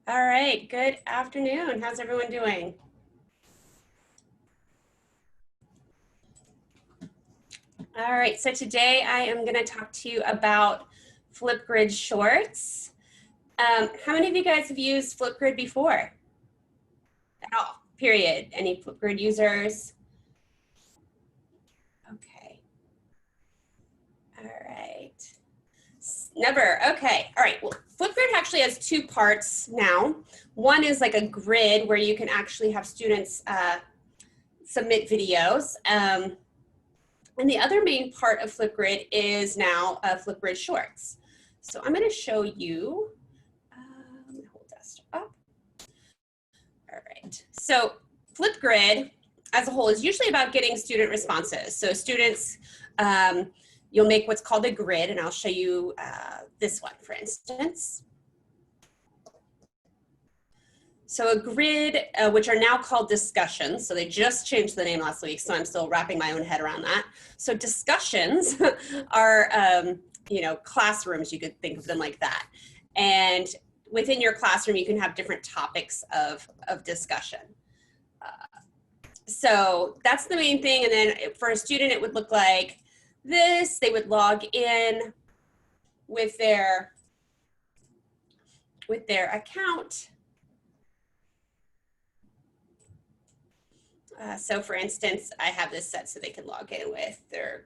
All right, good afternoon. How's everyone doing? All right, so today I am going to talk to you about Flipgrid Shorts. How many of you guys have used Flipgrid before? At all, period. Any Flipgrid users? Okay. All right. Never. Okay. All right. Well, Flipgrid actually has two parts now. One is like a grid where you can actually have students submit videos. And the other main part of Flipgrid is now Flipgrid Shorts. So I'm going to show you, hold desktop up. All right. So Flipgrid as a whole is usually about getting student responses. So students, you'll make what's called a grid, and I'll show you this one, for instance. So a grid, which are now called discussions. So they just changed the name last week, so I'm still wrapping my own head around that. So discussions are, classrooms, you could think of them like that. And within your classroom, you can have different topics of discussion. So that's the main thing. And then for a student, it would look like this. They would log in with their account. So for instance, I have this set so they can log in with their,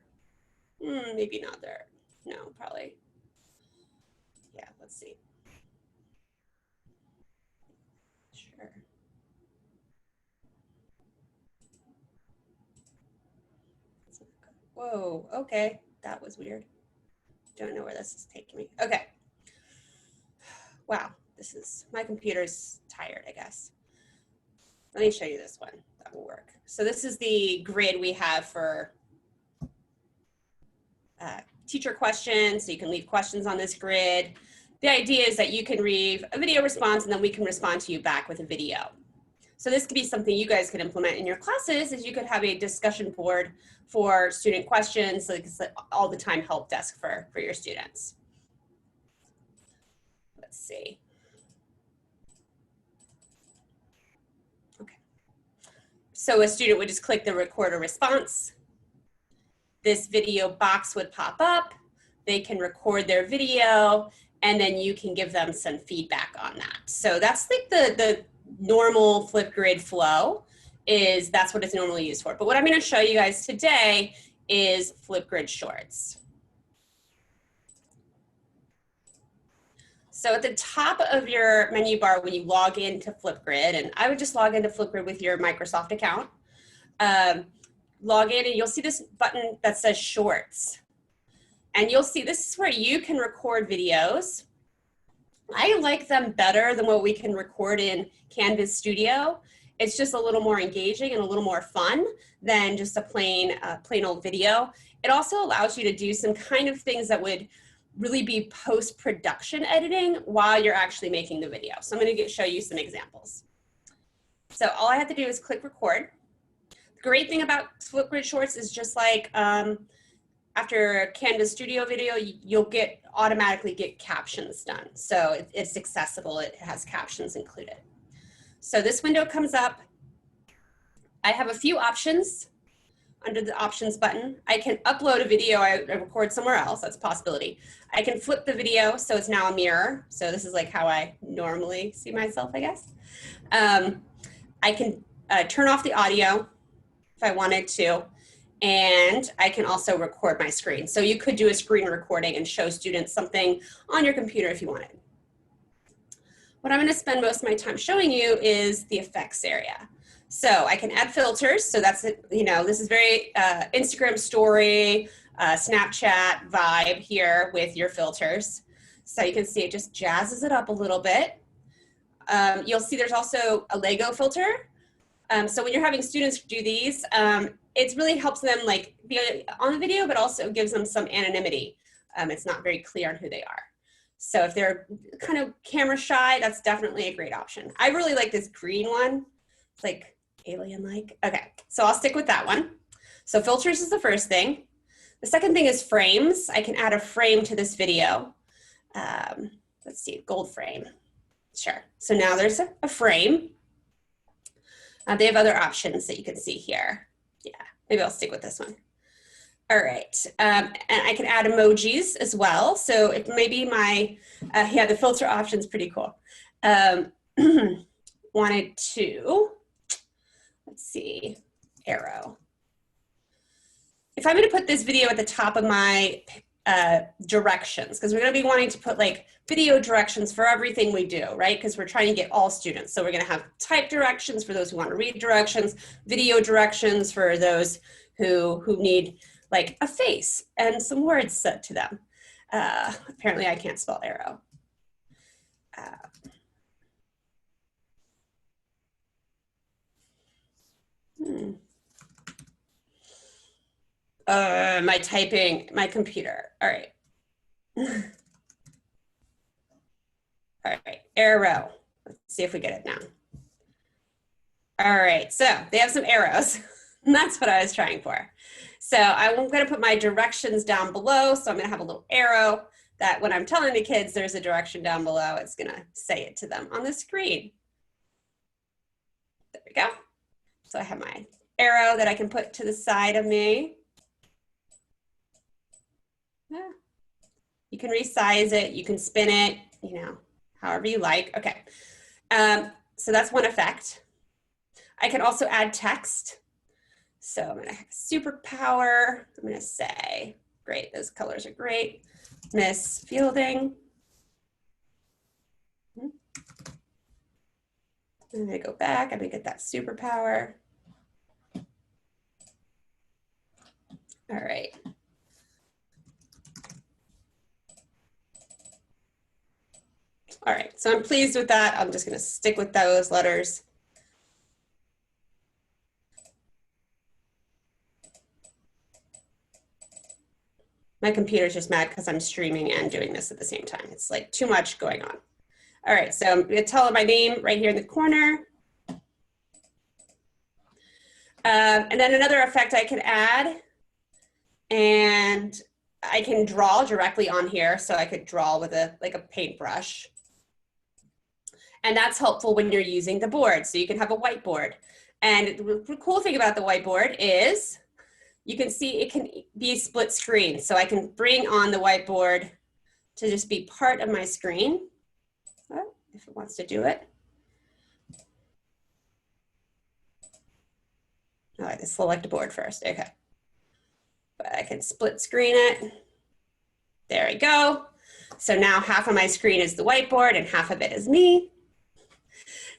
maybe not their, no, probably. Yeah, let's see. Sure. Whoa, okay, that was weird. Don't know where this is taking me. Okay. Wow, my computer's tired, I guess. Let me show you this one. That will work. So this is the grid we have for teacher questions. So you can leave questions on this grid. The idea is that you can leave a video response and then we can respond to you back with a video. So this could be something you guys could implement in your classes, is you could have a discussion board for student questions, like it's all the time help desk for your students. Let's see. So a student would just click the record a response. This video box would pop up. They can record their video, and then you can give them some feedback on that. So that's like the normal Flipgrid flow, that's what it's normally used for. But what I'm going to show you guys today is Flipgrid Shorts. So at the top of your menu bar, when you log into Flipgrid, and I would just log into Flipgrid with your Microsoft account, log in and you'll see this button that says Shorts. And you'll see this is where you can record videos. I like them better than what we can record in Canvas Studio. It's just a little more engaging and a little more fun than just a plain old video. It also allows you to do some kind of things that would really be post-production editing while you're actually making the video. So I'm going to show you some examples. So all I have to do is click record. The great thing about Flipgrid Shorts is just like after a Canvas Studio video, you'll automatically get captions done. So it's accessible, it has captions included. So this window comes up. I have a few options under the options button. I can upload a video I record somewhere else, that's a possibility. I can flip the video so it's now a mirror. So this is like how I normally see myself, I guess. I can turn off the audio if I wanted to, and I can also record my screen. So you could do a screen recording and show students something on your computer if you wanted. What I'm going to spend most of my time showing you is the effects area. So I can add filters. So that's it. This is very Instagram story, Snapchat vibe here with your filters. So you can see it just jazzes it up a little bit. You'll see there's also a Lego filter. So when you're having students do these, it really helps them like be on the video, but also gives them some anonymity. It's not very clear on who they are. So if they're kind of camera shy, that's definitely a great option. I really like this green one. It's like alien-like. Okay, so I'll stick with that one. So filters is the first thing. The second thing is frames. I can add a frame to this video. Let's see, gold frame. Sure. So now there's a frame. They have other options that you can see here. Yeah, maybe I'll stick with this one. All right, and I can add emojis as well. So if maybe my, yeah, the filter option is pretty cool. Wanted to, let's see, arrow. If I'm gonna put this video at the top of my directions, because we're gonna be wanting to put like video directions for everything we do, right? Because we're trying to get all students. So we're gonna have type directions for those who want to read directions, video directions for those who need like a face and some words said to them. Apparently I can't spell arrow. My typing, my computer, all right. All right, arrow. Let's see if we get it now. All right, so they have some arrows. And that's what I was trying for. So I'm gonna put my directions down below. So I'm gonna have a little arrow that when I'm telling the kids there's a direction down below, it's gonna say it to them on the screen. There we go. So I have my arrow that I can put to the side of me. Yeah. You can resize it, you can spin it, you know, however you like. Okay, so that's one effect. I can also add text. So I'm gonna have superpower. I'm gonna say, great, those colors are great. Miss Fielding. I'm gonna go back, I'm gonna get that superpower. All right. All right, so I'm pleased with that. I'm just gonna stick with those letters. My computer's just mad because I'm streaming and doing this at the same time. It's like too much going on. All right, so I'm gonna tell them my name right here in the corner. And then another effect I can add, and I can draw directly on here. So I could draw with like a paintbrush. And that's helpful when you're using the board. So you can have a whiteboard. And the cool thing about the whiteboard is you can see it can be split screen. So I can bring on the whiteboard to just be part of my screen, if it wants to do it. Oh, I have to select a board first, okay. But I can split screen it. There we go. So now half of my screen is the whiteboard and half of it is me.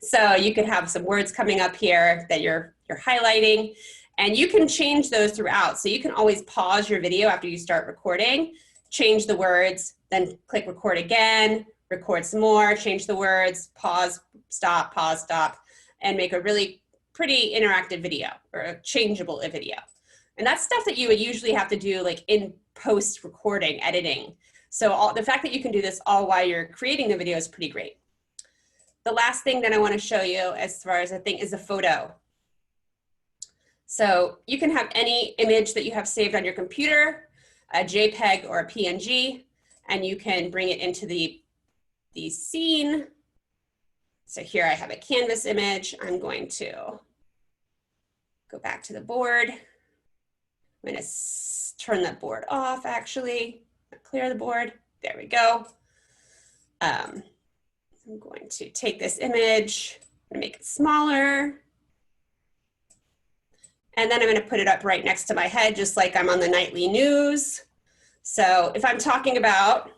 So you could have some words coming up here that you're highlighting, and you can change those throughout. So you can always pause your video after you start recording, change the words, then click record again, record some more, change the words, pause, stop, and make a really pretty interactive video or a changeable video. And that's stuff that you would usually have to do like in post recording, editing. So the fact that you can do this all while you're creating the video is pretty great. The last thing that I want to show you as far as I think is a photo. So you can have any image that you have saved on your computer, a JPEG or a PNG, and you can bring it into the scene. So here I have a canvas image. I'm going to go back to the board. I'm going to turn that board off actually, clear the board. There we go. I'm going to take this image and make it smaller. And then I'm going to put it up right next to my head, just like I'm on the nightly news. So if I'm talking about,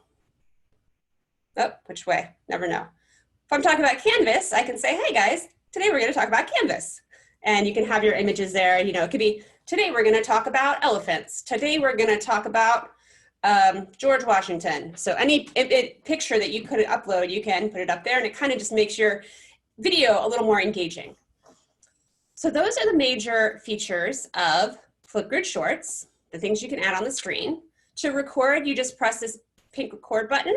oh, which way? Never know. If I'm talking about Canvas, I can say, hey guys, today we're going to talk about Canvas. And you can have your images there. You know, it could be, today we're going to talk about elephants. Today we're going to talk about George Washington. So any picture that you could upload, you can put it up there, and it kind of just makes your video a little more engaging. So those are the major features of Flipgrid Shorts, the things you can add on the screen. To record, you just press this pink record button,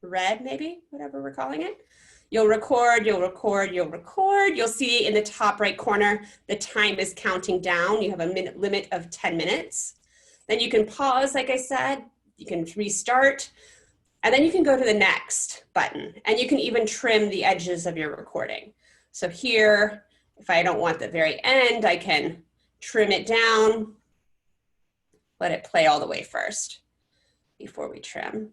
red maybe, whatever we're calling it. You'll record, you'll record, you'll record. You'll see in the top right corner, the time is counting down. You have a minute limit of 10 minutes. Then you can pause, like I said, you can restart. And then you can go to the next button, and you can even trim the edges of your recording. So here, if I don't want the very end, I can trim it down, let it play all the way first before we trim.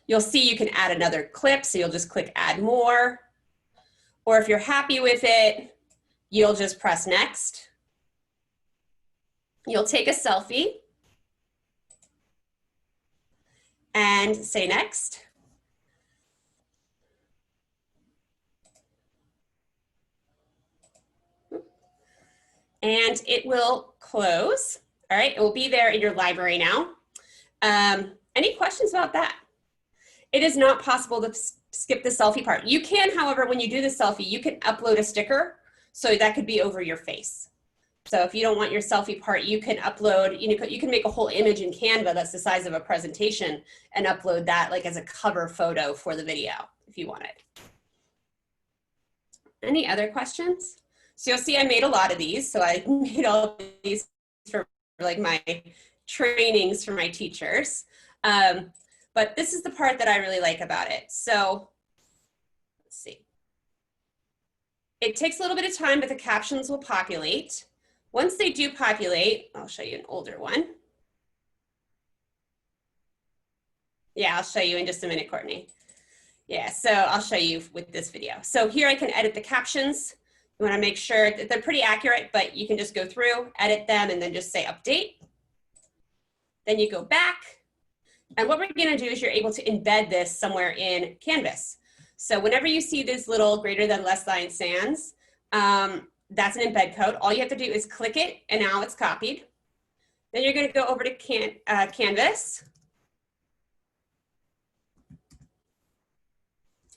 You'll see you can add another clip, so you'll just click add more. Or if you're happy with it, you'll just press next. You'll take a selfie and say next. And it will close. All right, it will be there in your library now. Any questions about that? It is not possible to skip the selfie part. You can, however, when you do the selfie, you can upload a sticker, so that could be over your face. So if you don't want your selfie part, you can upload, you can make a whole image in Canva that's the size of a presentation and upload that like as a cover photo for the video if you want it. Any other questions? So you'll see I made a lot of these. So I made all of these for like my trainings for my teachers. But this is the part that I really like about it. So let's see. It takes a little bit of time, but the captions will populate. Once they do populate, I'll show you an older one. Yeah, I'll show you in just a minute, Courtney. Yeah, so I'll show you with this video. So here I can edit the captions. You want to make sure that they're pretty accurate, but you can just go through, edit them, and then just say update. Then you go back. And what we're going to do is you're able to embed this somewhere in Canvas. So whenever you see this little greater than less than signs, that's an embed code. All you have to do is click it, and now it's copied. Then you're going to go over to Canvas.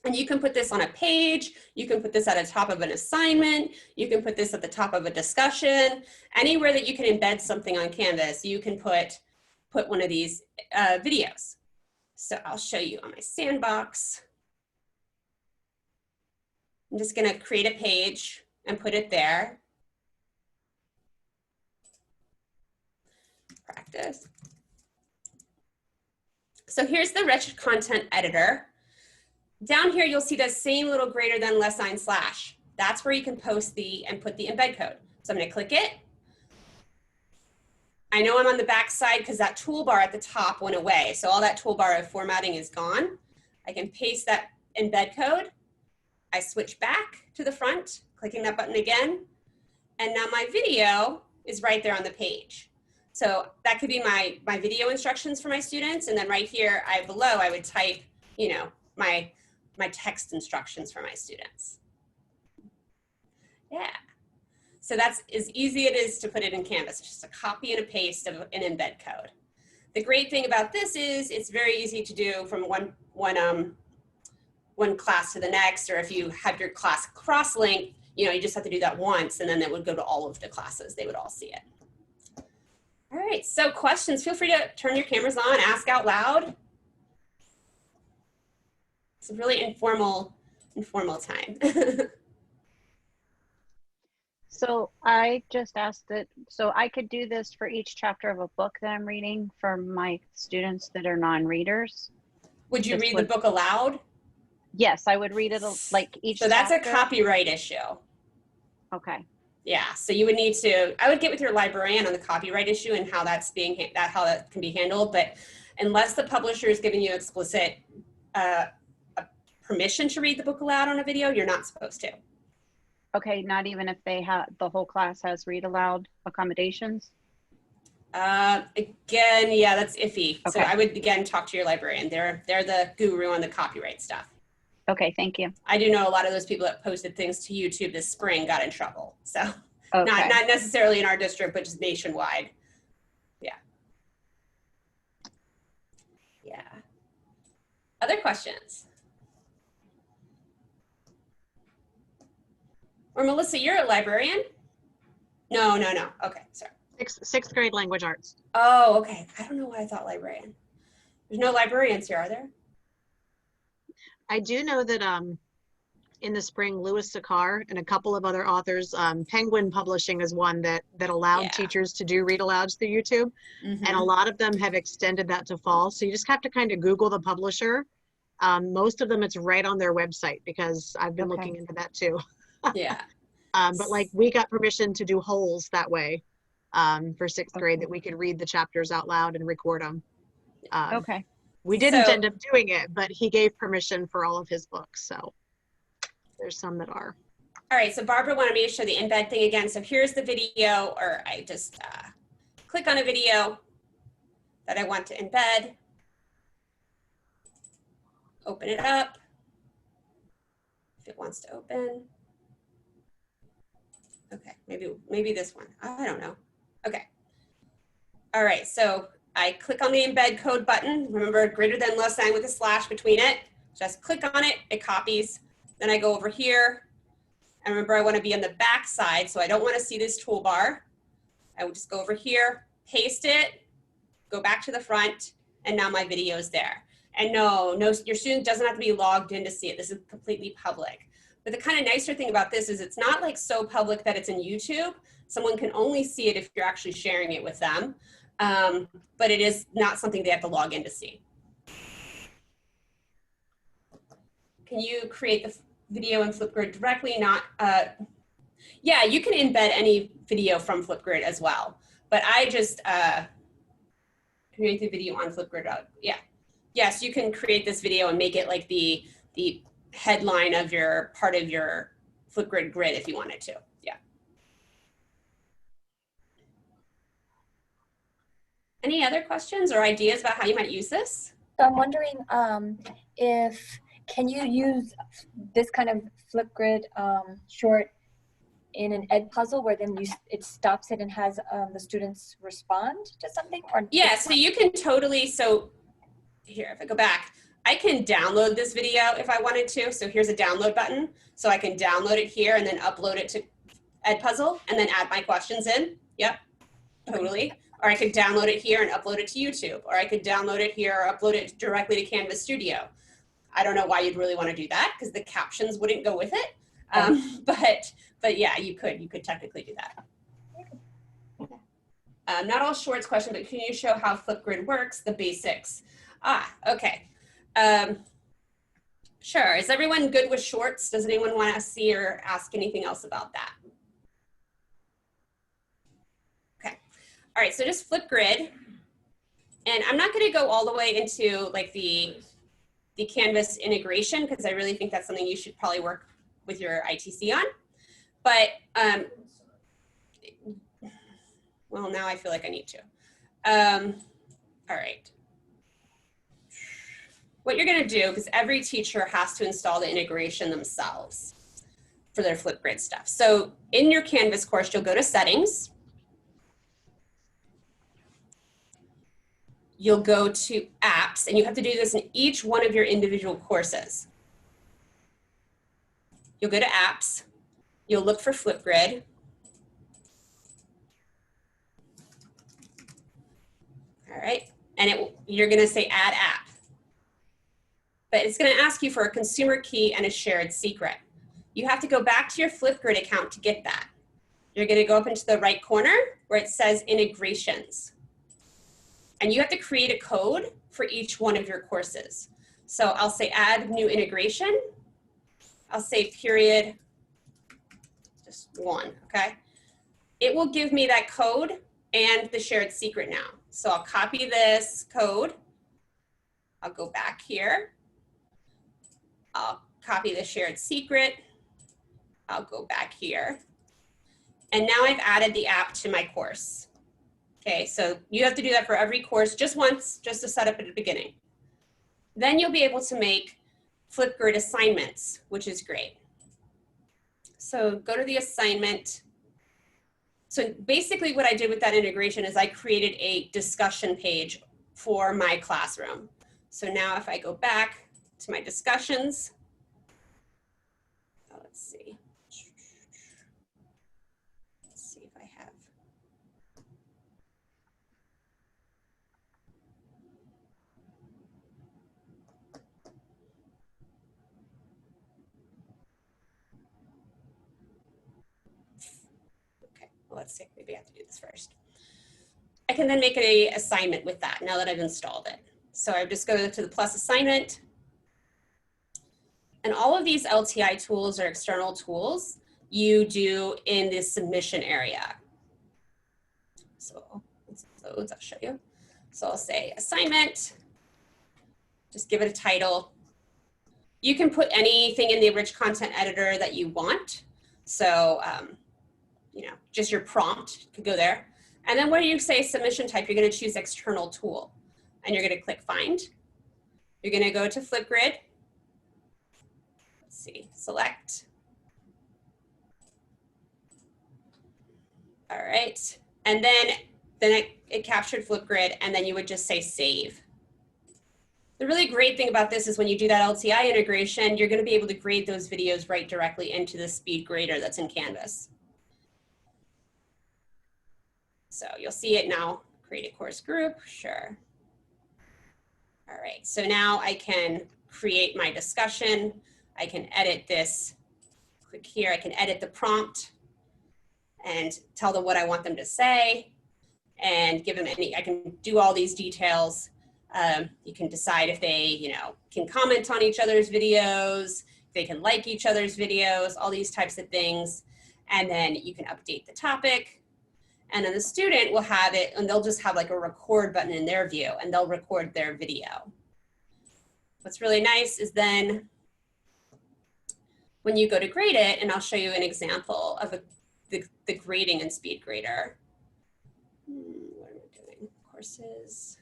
And you can put this on a page. You can put this at the top of an assignment. You can put this at the top of a discussion. Anywhere that you can embed something on Canvas, you can put one of these videos. So I'll show you on my sandbox. I'm just going to create a page and put it there. Practice. So here's the rich content editor. Down here, you'll see the same little greater than less sign slash. That's where you can post and put the embed code. So I'm going to click it. I know I'm on the back side because that toolbar at the top went away. So all that toolbar of formatting is gone. I can paste that embed code. I switch back to the front, clicking that button again. And now my video is right there on the page. So that could be my video instructions for my students. And then right here, below, I would type, my text instructions for my students. Yeah. So that's as easy it is to put it in Canvas, just a copy and a paste of an embed code. The great thing about this is it's very easy to do from one class to the next, or if you have your class cross-linked, you just have to do that once, and then it would go to all of the classes. They would all see it. All right, so questions. Feel free to turn your cameras on, ask out loud. It's a really informal time. So I just asked that, so I could do this for each chapter of a book that I'm reading for my students that are non-readers. Would you read the book aloud? Yes, I would read it like each So that's chapter. A copyright issue. Okay. Yeah, so you would need to, I would get with your librarian on the copyright issue and how that's how that can be handled, but unless the publisher is giving you explicit permission to read the book aloud on a video, you're not supposed to. Okay, not even if they have, the whole class has read aloud accommodations? Again, yeah, that's iffy. Okay. So I would, again, talk to your librarian. They're the guru on the copyright stuff. Okay, thank you. I do know a lot of those people that posted things to YouTube this spring got in trouble. So Okay. not necessarily in our district, but just nationwide. Yeah. Yeah. Other questions? Or Melissa, you're a librarian? No. Okay, sorry. Sixth grade language arts. Oh, okay. I don't know why I thought librarian. There's no librarians here, are there? I do know that in the spring, Louis Sakar and a couple of other authors. Penguin Publishing is one that allowed Yeah. teachers to do read alouds through YouTube. And a lot of them have extended that to fall. So you just have to kind of Google the publisher. Most of them, it's right on their website because I've been looking into that too. Yeah. But like we got permission to do wholes that way for sixth grade, that we could read the chapters out loud and record them. Okay. We didn't So- end up doing it, but he gave permission for all of his books. So there's some that are. All right, so Barbara wanted me to show the embed thing again. So here's the video, or I just click on a video that I want to embed. Open it up if it wants to open. Okay, maybe this one. I don't know. Okay. All right, so I click on the embed code button. Remember, greater than less sign with a slash between it. Just click on it, it copies. Then I go over here. And remember, I want to be on the back side, so I don't want to see this toolbar. I would just go over here, paste it, go back to the front, and now my video is there. And no, your student doesn't have to be logged in to see it. This is completely public. But the kind of nicer thing about this is it's not like so public that it's in YouTube. Someone can only see it if you're actually sharing it with them. But it is not something they have to log in to see. Can you create the video in Flipgrid directly? Yeah, you can embed any video from Flipgrid as well. But I just create the video on Flipgrid. Yeah. Yes, you can create this video and make it like the headline of your part of your Flipgrid grid if you wanted to. Yeah. Any other questions or ideas about how you might use this? So I'm wondering can you use this kind of Flipgrid short in an ed puzzle where then it stops it and has the students respond to something? Or yeah, so you can totally, so here, if I go back, I can download this video if I wanted to. So here's a download button. So I can download it here and then upload it to Edpuzzle and then add my questions in. Yep, totally. Or I could download it here and upload it to YouTube. Or I could download it here or upload it directly to Canvas Studio. I don't know why you'd really want to do that because the captions wouldn't go with it. But yeah, you could technically do that. Not all shorts question, but can you show how Flipgrid works, the basics? Okay. Sure. Is everyone good with shorts? Does anyone want to see or ask anything else about that? Okay. All right. So just Flipgrid. And I'm not going to go all the way into like the Canvas integration because I really think that's something you should probably work with your ITC on. But, well, now I feel like I need to. All right. What you're going to do, because every teacher has to install the integration themselves for their Flipgrid stuff. So in your Canvas course, you'll go to Settings. You'll go to Apps, and you have to do this in each one of your individual courses. You'll go to Apps. You'll look for Flipgrid. All right, and you're going to say Add App. But it's going to ask you for a consumer key and a shared secret. You have to go back to your Flipgrid account to get that. You're going to go up into the right corner where it says integrations. And you have to create a code for each one of your courses. So I'll say add new integration. I'll say period, just one, okay? It will give me that code and the shared secret now. So I'll copy this code. I'll go back here. I'll copy the shared secret. I'll go back here. And now I've added the app to my course. Okay, so you have to do that for every course just once, just to set up at the beginning. Then you'll be able to make Flipgrid assignments, which is great. So go to the assignment. So basically what I did with that integration is I created a discussion page for my classroom. So now if I go back to my discussions, let's see. Let's see if I have. let's see, maybe I have to do this first. I can then make an assignment with that now that I've installed it. So I just go to the plus assignment. And all of these LTI tools or external tools you do in this submission area. So loads, I'll show you. So I'll say assignment, just give it a title. You can put anything in the rich content editor that you want. So, you know, just your prompt could go there. And then when you say submission type, you're going to choose external tool and you're going to click find. You're going to go to Flipgrid. Let's see, select. All right. And then it captured Flipgrid and then you would just say save. The really great thing about this is when you do that LTI integration, you're going to be able to grade those videos right directly into the speed grader that's in Canvas. So you'll see it now, create a course group, sure. All right, so now I can create my discussion. I can edit this, click here, I can edit the prompt and tell them what I want them to say and give them I can do all these details. You can decide if they, you know, can comment on each other's videos, if they can like each other's videos, all these types of things. And then you can update the topic. And then the student will have it, and they'll just have like a record button in their view, and they'll record their video. What's really nice is then when you go to grade it, and I'll show you an example of the grading in SpeedGrader. What am I doing? Courses.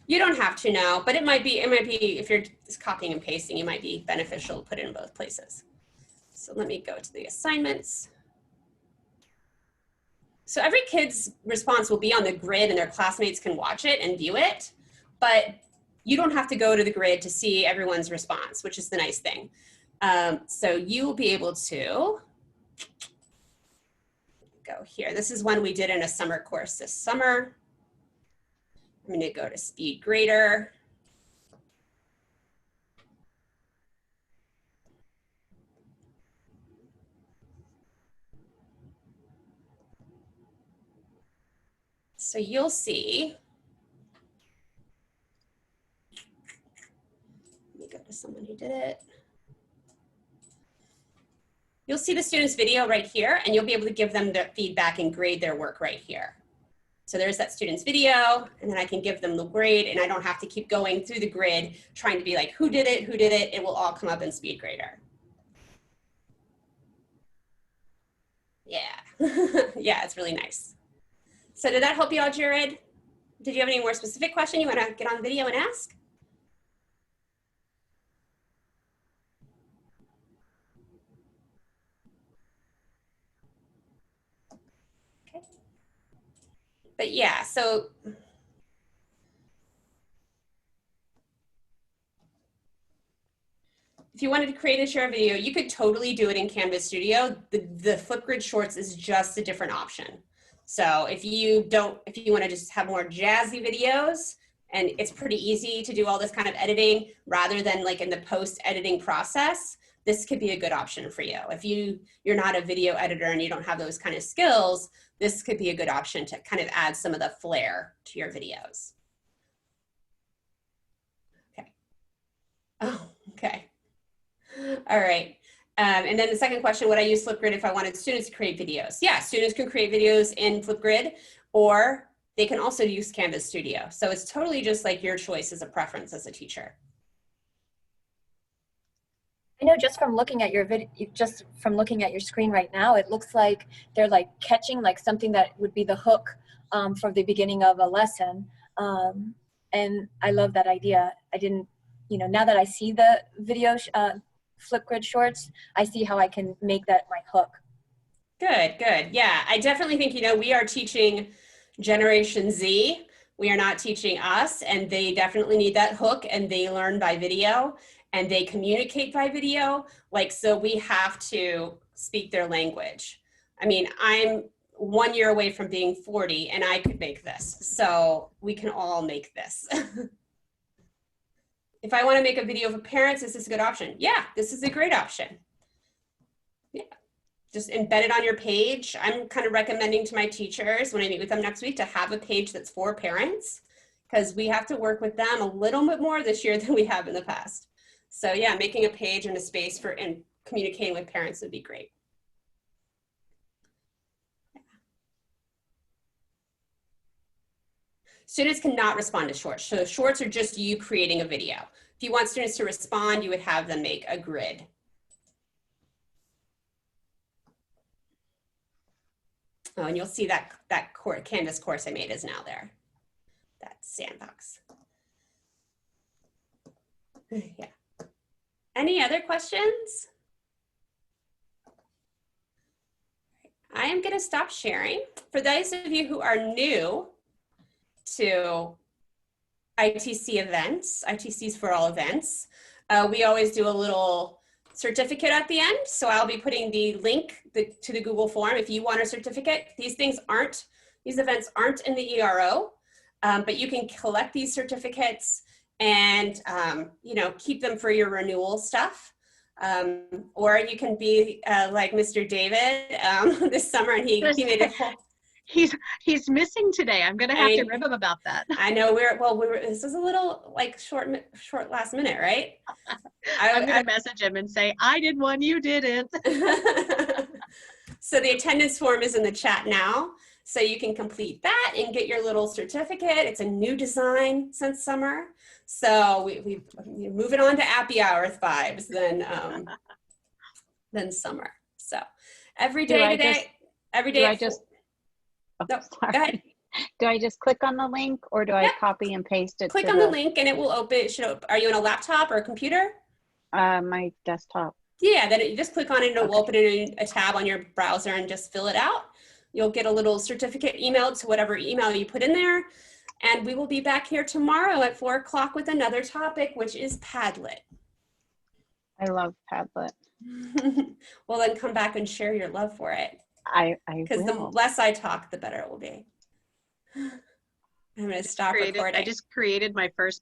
You don't have to know, but it might be if you're just copying and pasting, it might be beneficial to put it in both places. So let me go to the assignments. So every kid's response will be on the grid and their classmates can watch it and view it, but you don't have to go to the grid to see everyone's response, which is the nice thing. So you will be able to go here. This is one we did in a summer course this summer. I'm going to go to SpeedGrader. So you'll see, let me go to someone who did it. You'll see the student's video right here, and you'll be able to give them the feedback and grade their work right here. So there's that student's video, and then I can give them the grade, and I don't have to keep going through the grid trying to be like, who did it, who did it? It will all come up in SpeedGrader. Yeah, yeah, it's really nice. So did that help you out, Jared? Did you have any more specific question you want to get on video and ask? Okay. But yeah, so if you wanted to create and share a video, you could totally do it in Canvas Studio. The Flipgrid Shorts is just a different option. So if you want to just have more jazzy videos, and it's pretty easy to do all this kind of editing rather than like in the post-editing process, this could be a good option for you. If you're not a video editor and you don't have those kind of skills, this could be a good option to kind of add some of the flair to your videos. Okay. Oh, okay. All right. And then the second question, would I use Flipgrid if I wanted students to create videos? Yeah, students can create videos in Flipgrid, or they can also use Canvas Studio. So it's totally just like your choice as a preference as a teacher. I know just from looking at your video, just from looking at your screen right now, it looks like they're like catching like something that would be the hook for the beginning of a lesson. And I love that idea. I didn't, you know, now that I see the video Flipgrid Shorts, I see how I can make that my hook. Good, good. Yeah, I definitely think, you know, we are teaching Generation Z. We are not teaching us, and they definitely need that hook, and they learn by video and they communicate by video. Like, so we have to speak their language. I mean, I'm 1 year away from being 40 and I could make this. So we can all make this. If I want to make a video for parents, is this a good option? Yeah, this is a great option. Yeah, just embed it on your page. I'm kind of recommending to my teachers when I meet with them next week to have a page that's for parents, because we have to work with them a little bit more this year than we have in the past. So yeah, making a page and a space for and communicating with parents would be great. Students cannot respond to shorts. So shorts are just you creating a video. If you want students to respond, you would have them make a grid. Oh, and you'll see that Canvas course I made is now there. That sandbox. Yeah. Any other questions? I am going to stop sharing. For those of you who are new to ITC events, ITCs for all events, we always do a little certificate at the end. So I'll be putting the link to the Google form if you want a certificate. These events aren't in the ERO, but you can collect these certificates and you know, keep them for your renewal stuff. Or you can be like Mr. David this summer, and he made a whole. He's missing today. I'm gonna have to rib him about that. I know this is a little like short last minute, right? I'm gonna message him and say, I did one, you didn't. So the attendance form is in the chat now. So you can complete that and get your little certificate. It's a new design since summer. So we move it on to Appy Hour vibes than summer. So every day today, every day. Go ahead. Do I just click on the link, or do I copy and paste it? Click on the link and it will open. Are you on a laptop or a computer? My desktop. Yeah, then you just click on it and it will open in a tab on your browser and just fill it out. You'll get a little certificate emailed to whatever email you put in there. And we will be back here tomorrow at 4 o'clock with another topic, which is Padlet. I love Padlet. Well, then come back and share your love for it. Because the will. less I talk, the better it will be. I'm going to stop recording. I just created my first